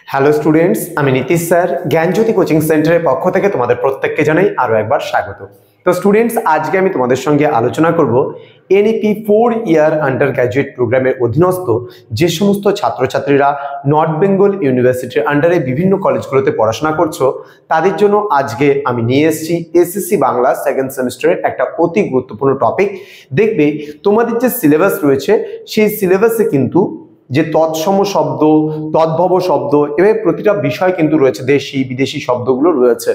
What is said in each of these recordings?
Hello students, আমি Nitish sir জ্ঞানজ্যোতি coaching সেন্টারের পক্ষ থেকে তোমাদের প্রত্যেককে জানাই আরো একবার স্বাগত। তো স্টুডেন্টস, আজকে আমি তোমাদের সঙ্গে আলোচনা করব এনইপি 4 ইয়ার আন্ডার গ্র্যাজুয়েট প্রোগ্রামের অধীনস্থ যে সমস্ত ছাত্রছাত্রীরা নর্থ বেঙ্গল ইউনিভার্সিটির আন্ডারে বিভিন্ন কলেজগুলোতে পড়াশোনা করছো তাদের জন্য আজকে আমি নিয়ে এসেছি এসএসসি বাংলা সেকেন্ড সেমিস্টারের একটা অতি গুরুত্বপূর্ণ টপিক। দেখবে তোমাদের যে সিলেবাস রয়েছে সেই সিলেবাসে কিন্তু যে তৎসম শব্দ, তদ্ভব শব্দ এবং প্রতিটা বিষয় কিন্তু রয়েছে, দেশি বিদেশি শব্দগুলো রয়েছে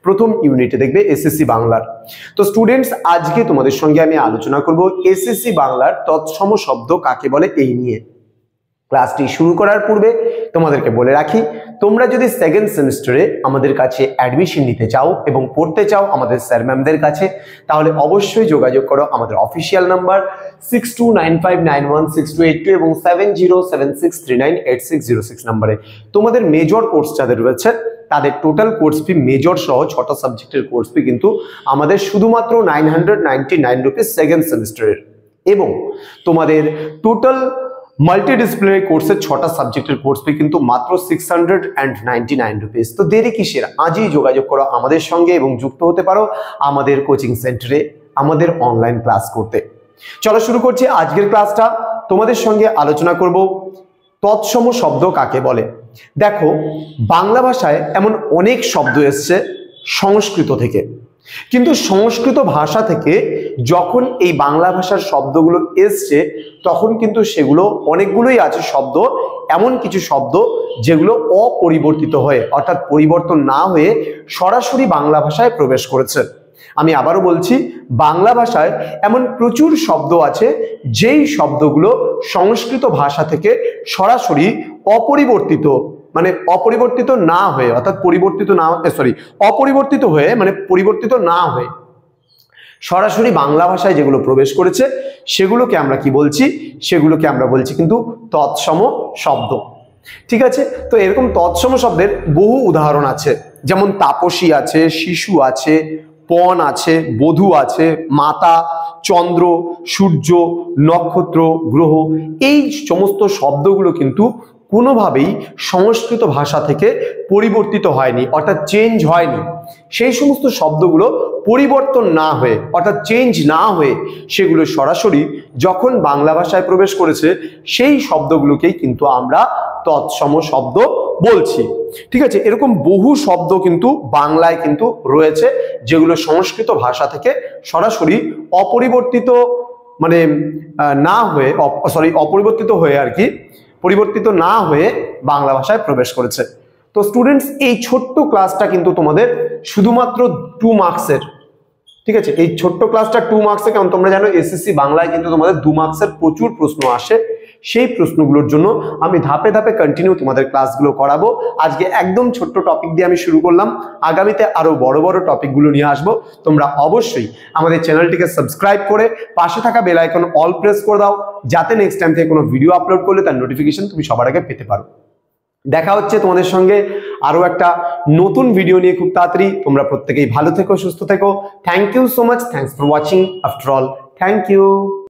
প্রথম ইউনিটে দেখবে এসএসসি বাংলার। তো স্টুডেন্টস, আজকে তোমাদের সঙ্গে আমি আলোচনা করব এসএসসি বাংলার তৎসম শব্দ কাকে বলে এই নিয়ে। ক্লাসটি শুরু করার পূর্বে তোমাদেরকে বলে রাখি, তোমরা যদি সেকেন্ড সেমিস্টারে আমাদের কাছে অ্যাডমিশন নিতে চাও এবং পড়তে চাও আমাদের স্যার ম্যামদের কাছে, তাহলে অবশ্যই যোগাযোগ করো আমাদের অফিসিয়াল নাম্বার 6295916282 এবং 7076398606 নম্বরে। তোমাদের মেজর কোর্স যাদের রয়েছে তাদের টোটাল কোর্স ফি মেজর সহ 6টা সাবজেক্টের কোর্স ফি কিন্তু আমাদের শুধুমাত্র 999 রুপিস সেকেন্ড সেমিস্টারের, এবং তোমাদের টোটাল মাল্টিডিসিপ্লিনারি কোর্সের 6টা সাবজেক্টের কোর্স ফি কিন্তু মাত্র 699 রুপিস। তো দেরি কিসের, আজই যোগাযোগ করো আমাদের সঙ্গে এবং যুক্ত হতে পারো আমাদের কোচিং সেন্টারে আমাদের অনলাইন ক্লাস করতে। চলো শুরু করছি আজকের ক্লাসটা। তোমাদের সঙ্গে আলোচনা করব তৎসম শব্দ কাকে বলে। দেখো, বাংলা ভাষায় এমন অনেক শব্দ এসছে সংস্কৃত থেকে, কিন্তু সংস্কৃত ভাষা থেকে যখন এই বাংলা ভাষার শব্দগুলো এসছে তখন কিন্তু সেগুলো অনেকগুলোই আছে শব্দ, এমন কিছু শব্দ যেগুলো অপরিবর্তিত হয়ে অর্থাৎ পরিবর্তন না হয়ে সরাসরি বাংলা ভাষায় প্রবেশ করেছে। আমি আবারও বলছি, বাংলা ভাষায় এমন প্রচুর শব্দ আছে যেই শব্দগুলো সংস্কৃত ভাষা থেকে সরাসরি অপরিবর্তিত মানে অপরিবর্তিত না হয়ে অর্থাৎ অপরিবর্তিত হয়ে মানে পরিবর্তিত না হয়ে সরাসরি বাংলা ভাষায় যেগুলো প্রবেশ করেছে সেগুলোকে আমরা কি বলছি, সেগুলোকে আমরা বলছি কিন্তু তৎসম শব্দ। ঠিক আছে, তো এরকম তৎসম শব্দের বহু উদাহরণ আছে, যেমন তাপসী আছে, শিশু আছে, পণ আছে, বধূ আছে, মাতা, চন্দ্র, সূর্য, নক্ষত্র, গ্রহ। এই সমস্ত শব্দগুলো কিন্তু কোনোভাবেই সংস্কৃত ভাষা থেকে পরিবর্তিত হয়নি অর্থাৎ চেঞ্জ হয়নি। সেই সমস্ত শব্দগুলো পরিবর্তন না হয়ে অর্থাৎ চেঞ্জ না হয়ে সেগুলো সরাসরি যখন বাংলা ভাষায় প্রবেশ করেছে সেই শব্দগুলোকেই কিন্তু আমরা তৎসম শব্দ বলছি। ঠিক আছে, এরকম বহু শব্দ কিন্তু বাংলায় কিন্তু রয়েছে যেগুলো সংস্কৃত ভাষা থেকে সরাসরি অপরিবর্তিত মানে না হয়ে অপরিবর্তিত হয়ে আর কি পরিবর্তিত না হয়ে বাংলা ভাষায় প্রবেশ করেছে। তো স্টুডেন্টস, এই ছোট্ট ক্লাসটা কিন্তু তোমাদের শুধুমাত্র 2 মার্কসের। ঠিক আছে, এই ছোট্ট ক্লাসটা 2 মার্কসের, কারণ তোমরা জানো এসএসসি বাংলায় কিন্তু তোমাদের 2 মার্কসের প্রচুর প্রশ্ন আসে। সেই প্রশ্নগুলোর জন্য আমি ধাপে ধাপে কন্টিনিউ তোমাদের ক্লাসগুলো করাবো। আজকে একদম ছোট্ট টপিক দিয়ে আমি শুরু করলাম, আগামীতে আরো বড় বড় টপিকগুলো নিয়ে আসবো। তোমরা অবশ্যই আমাদের চ্যানেলটিকে সাবস্ক্রাইব করে পাশে থাকা বেল আইকন অল প্রেস করে দাও, যাতে নেক্সট টাইম থেকে কোনো ভিডিও আপলোড করলে তার নোটিফিকেশন তুমি সবার আগে পেতে পারো। দেখা হচ্ছে তোমাদের সঙ্গে আরো একটা নতুন ভিডিও নিয়ে খুব তাড়াতাড়ি। তোমরা প্রত্যেকেই ভালো থেকো, সুস্থ থেকো। Thank you so much, thanks for watching. After all, thank you.